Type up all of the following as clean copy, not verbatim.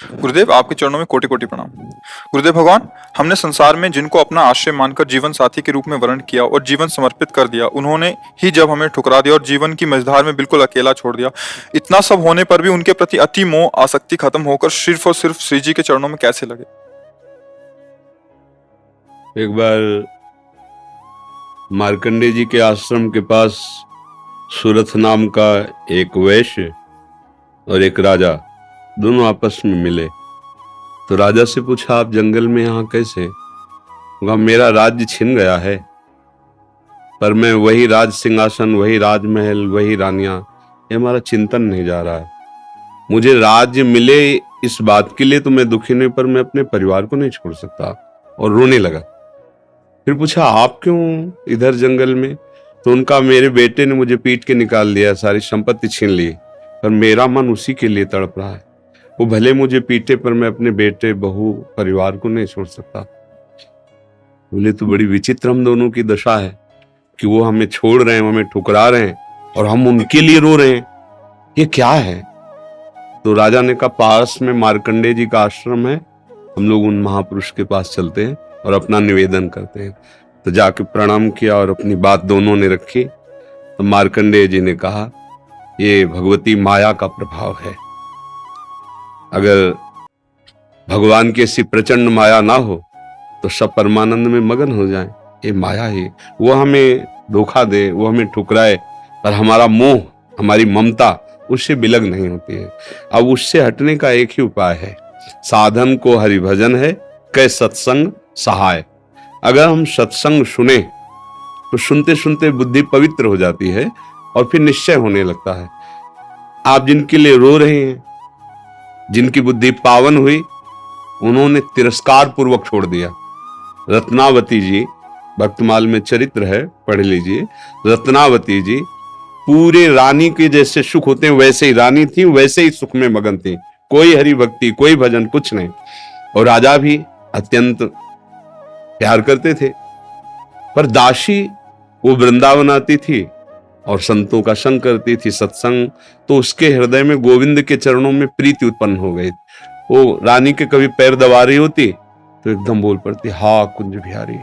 गुरुदेव, आपके चरणों में कोटि कोटि प्रणाम। गुरुदेव भगवान, हमने संसार में जिनको अपना आश्रय मानकर जीवन साथी के रूप में वर्ण किया और जीवन समर्पित कर दिया, उन्होंने ही जब हमें ठुकरा दिया और जीवन की मझधार में बिल्कुल अकेला छोड़ दिया, इतना सब होने पर भी उनके प्रति अति मोह आसक्ति खत्म होकर सिर्फ और सिर्फ श्री जी के चरणों में कैसे लगे? एक बार मार्कंडे जी के आश्रम के पास सूरथ नाम का एक वैश्य और एक राजा दोनों आपस में मिले। तो राजा से पूछा, आप जंगल में यहाँ कैसे? कहा, मेरा राज्य छिन गया है, पर मैं वही राज सिंहासन, वही राजमहल, वही रानियां, ये हमारा चिंतन नहीं जा रहा है। मुझे राज्य मिले इस बात के लिए तो मैं दुखी नहीं, पर मैं अपने परिवार को नहीं छोड़ सकता। और रोने लगा। फिर पूछा, आप क्यों इधर जंगल में? तो उनका, मेरे बेटे ने मुझे पीट के निकाल दिया, सारी संपत्ति छीन ली, पर मेरा मन उसी के लिए तड़प रहा है। वो भले मुझे पीटे, पर मैं अपने बेटे, बहू, परिवार को नहीं छोड़ सकता। बोले, तो बड़ी विचित्र हम दोनों की दशा है कि वो हमें छोड़ रहे हैं, हमें ठुकरा रहे हैं, और हम उनके लिए रो रहे हैं, ये क्या है? तो राजा ने कहा, पास में मार्कंडे जी का आश्रम है, हम लोग उन महापुरुष के पास चलते हैं और अपना निवेदन करते हैं। तो जाके प्रणाम किया और अपनी बात दोनों ने रखी। तो मार्कंडेय जी ने कहा, ये भगवती माया का प्रभाव है। अगर भगवान की ऐसी प्रचंड माया ना हो तो सब परमानंद में मगन हो जाएं। ये माया ही, वो हमें धोखा दे, वो हमें ठुकराए, पर हमारा मोह, हमारी ममता उससे बिलग नहीं होती है। अब उससे हटने का एक ही उपाय है, साधन को हरिभजन है, कै सत्संग सहाय। अगर हम सत्संग सुने तो सुनते सुनते बुद्धि पवित्र हो जाती है और फिर निश्चय होने लगता है। आप जिनके लिए रो रहे हैं, जिनकी बुद्धि पावन हुई, उन्होंने तिरस्कार पूर्वक छोड़ दिया। रत्नावती जी, भक्तमाल में चरित्र है, पढ़ लीजिए। रत्नावती जी पूरे रानी के जैसे सुख होते हैं वैसे ही रानी थी, वैसे ही सुख में मगन थी, कोई हरि भक्ति, कोई भजन, कुछ नहीं। और राजा भी अत्यंत प्यार करते थे। पर दासी वो वृंदावन आती थी और संतों का संग करती थी, सत्संग, तो उसके हृदय में गोविंद के चरणों में प्रीति उत्पन्न हो गई। वो रानी के कभी पैर दबा रही होती तो एकदम बोल पड़ती, हा कुंज बिहारी,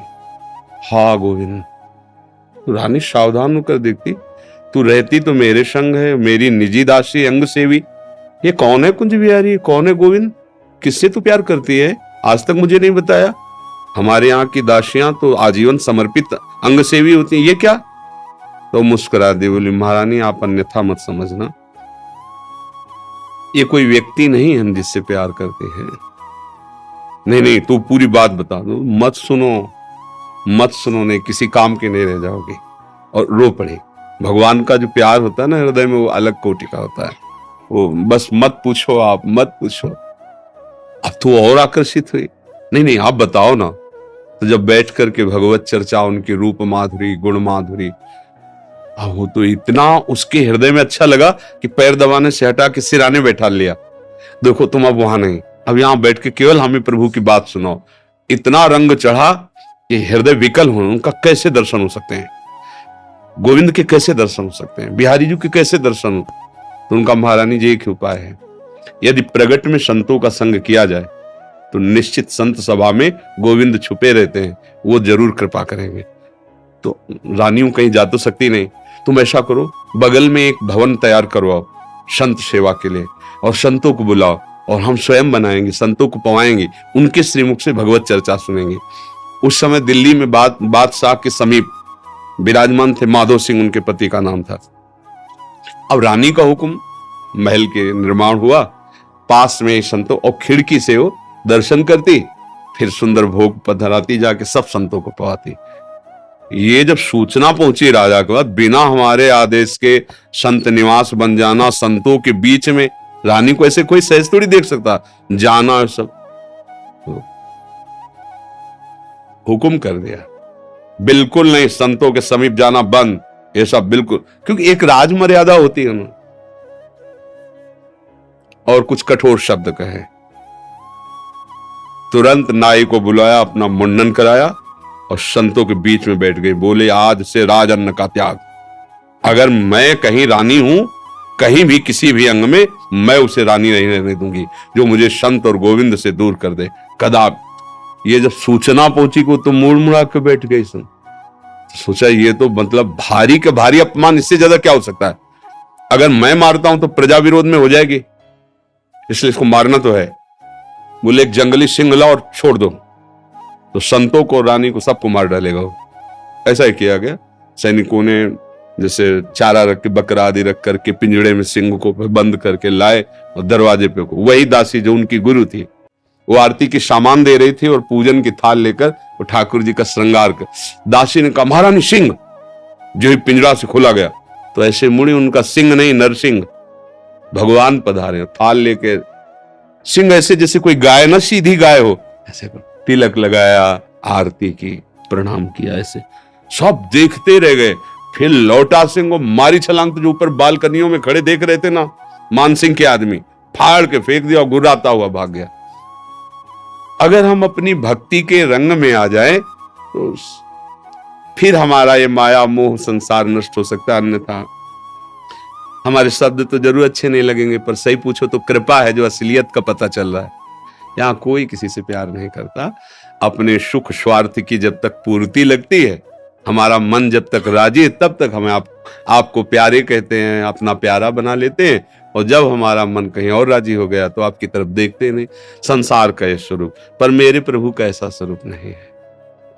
हा गोविंद। तो रानी सावधान होकर देखती, तू रहती तो मेरे संग है, मेरी निजी दासी, अंग सेवी, ये कौन है कुंज बिहारी, कौन है गोविंद, किससे तू प्यार करती है? आज तक मुझे नहीं बताया। हमारे यहाँ की दासियां तो आजीवन समर्पित अंग सेवी होती हैं, ये क्या? तो मुस्कुरा दी, बोली, महारानी आप अन्यथा मत समझना, ये कोई व्यक्ति नहीं हम जिससे प्यार करते हैं। नहीं नहीं, तू पूरी बात बता दो, मत सुनो, मत सुनो, नहीं किसी काम के नहीं रह जाओगे। और रो पड़े। भगवान का जो प्यार होता है ना हृदय में, वो अलग कोटि का होता है। वो बस मत पूछो, आप मत पूछो। अब तो और आकर्षित हुई, नहीं नहीं आप बताओ ना। तो जब बैठ करके भगवत चर्चा, उनकी रूप माधुरी, गुण माधुरी, वो तो इतना उसके हृदय में अच्छा लगा कि पैर दबाने से हटा के सिराने बैठा लिया। देखो तुम अब वहां नहीं, अब यहां बैठ के केवल हमें प्रभु की बात सुनाओ। इतना रंग चढ़ा कि हृदय विकल हो, उनका कैसे दर्शन हो सकते हैं? गोविंद के कैसे दर्शन हो सकते हैं? बिहारी जी के कैसे दर्शन हो? तो उनका, महारानी जी एक उपाय है, यदि प्रगट में संतों का संग किया जाए तो निश्चित संत सभा में गोविंद छुपे रहते हैं, वो जरूर कृपा करेंगे। तो रानियों कहीं जा तो सकती नहीं, तुम ऐसा करो, बगल में एक भवन तैयार करवाओ संत सेवा के लिए, और संतों को बुलाओ, और हम स्वयं बनाएंगे, संतों को पवाएंगे, उनके श्रीमुख से भगवत चर्चा सुनेंगे। उस समय दिल्ली में बादशाह के समीप विराजमान थे माधो सिंह, उनके पति का नाम था। अब रानी का हुक्म, महल के निर्माण हुआ, पास में संतों, और खिड़की से वो दर्शन करती, फिर सुंदर भोग पधराती, जाके सब संतों को पवाती। ये जब सूचना पहुंची राजा के बाद, बिना हमारे आदेश के संत निवास बन जाना, संतों के बीच में, रानी को ऐसे कोई सहज थोड़ी देख सकता, जाना सब तो हुक्म कर दिया, बिल्कुल नहीं, संतों के समीप जाना बंद, ये सब बिल्कुल, क्योंकि एक राज मर्यादा होती है ना। और कुछ कठोर शब्द कहे। तुरंत नाई को बुलाया, अपना मुंडन कराया और संतों के बीच में बैठ गई। बोले, आज से राज अन्न का त्याग, अगर मैं कहीं रानी हूं कहीं भी किसी भी अंग में मैं उसे रानी नहीं रहने दूंगी जो मुझे संत और गोविंद से दूर कर दे। कदाप ये जब सूचना पहुंची को तो मुड़ मुड़ा के बैठ गई सुन। सोचा ये तो मतलब भारी के भारी अपमान, इससे ज्यादा क्या हो सकता है। अगर मैं मारता हूं तो प्रजा विरोध में हो जाएगी, इसलिए इसको मारना तो है। बोले एक जंगली सिंह लाओ और छोड़ दो, तो संतों को, रानी को, सबको मार डालेगा वो। ऐसा ही किया गया। सैनिकों ने जैसे चारा रख के, बकरा आदि रख करके पिंजड़े में सिंह को बंद करके लाए और दरवाजे पे को, वही दासी जो उनकी गुरु थी वो आरती की सामान दे रही थी और पूजन की थाल लेकर वो ठाकुर जी का श्रृंगार कर। दासी ने कहा महारानी सिंह, जो ही पिंजरा से खुला गया तो ऐसे मुड़ी, उनका सिंह नहीं नरसिंह, भगवान पधारे थाल लेके। सिंह ऐसे जैसे कोई गाय ना, सीधी गाय हो, ऐसे तिलक लगाया, आरती की, प्रणाम किया। ऐसे सब देखते रह गए। फिर लौटा सिंह को मारी छलांग, तो जो ऊपर बालकनियों में खड़े देख रहे थे ना मान सिंह के आदमी, फाड़ के फेंक दिया और गुर्राता हुआ भाग गया। अगर हम अपनी भक्ति के रंग में आ जाए तो फिर हमारा ये माया मोह संसार नष्ट हो सकता है। अन्यथा हमारे शब्द तो जरूर अच्छे नहीं लगेंगे, पर सही पूछो तो कृपा है जो असलियत का पता चल रहा है। यहां कोई किसी से प्यार नहीं करता। अपने सुख स्वार्थ की जब तक पूर्ति लगती है, हमारा मन जब तक राजी है, तब तक हमें आपको प्यारे कहते हैं, अपना प्यारा बना लेते हैं। और जब हमारा मन कहीं और राजी हो गया तो आपकी तरफ देखते नहीं। संसार का यह स्वरूप, पर मेरे प्रभु का ऐसा स्वरूप नहीं है।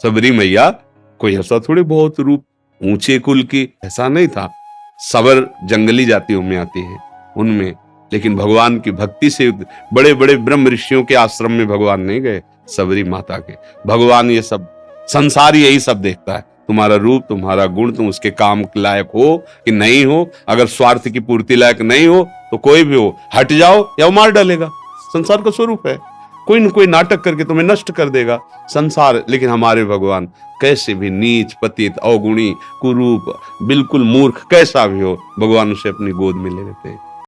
सबरी मैया कोई ऐसा थोड़ी बहुत रूप ऊंचे कुल की, ऐसा नहीं था। सबर जंगली जातियों में आती है उनमें, लेकिन भगवान की भक्ति से बड़े बड़े ब्रह्म ऋषियों के आश्रम में भगवान नहीं गए, सबरी माता के। भगवान ये सब संसार यही सब देखता है, तुम्हारा रूप, तुम्हारा गुण, तुम उसके काम लायक हो कि नहीं हो। अगर स्वार्थ की पूर्ति लायक नहीं हो तो कोई भी हो, हट जाओ या वो मार डालेगा। संसार का स्वरूप है, कोई न कोई नाटक करके तुम्हें नष्ट कर देगा संसार। लेकिन हमारे भगवान कैसे भी नीच, पतित, अवगुणी, कुरूप, बिल्कुल मूर्ख कैसा भी हो, भगवान उसे अपनी गोद में ले लेते हैं।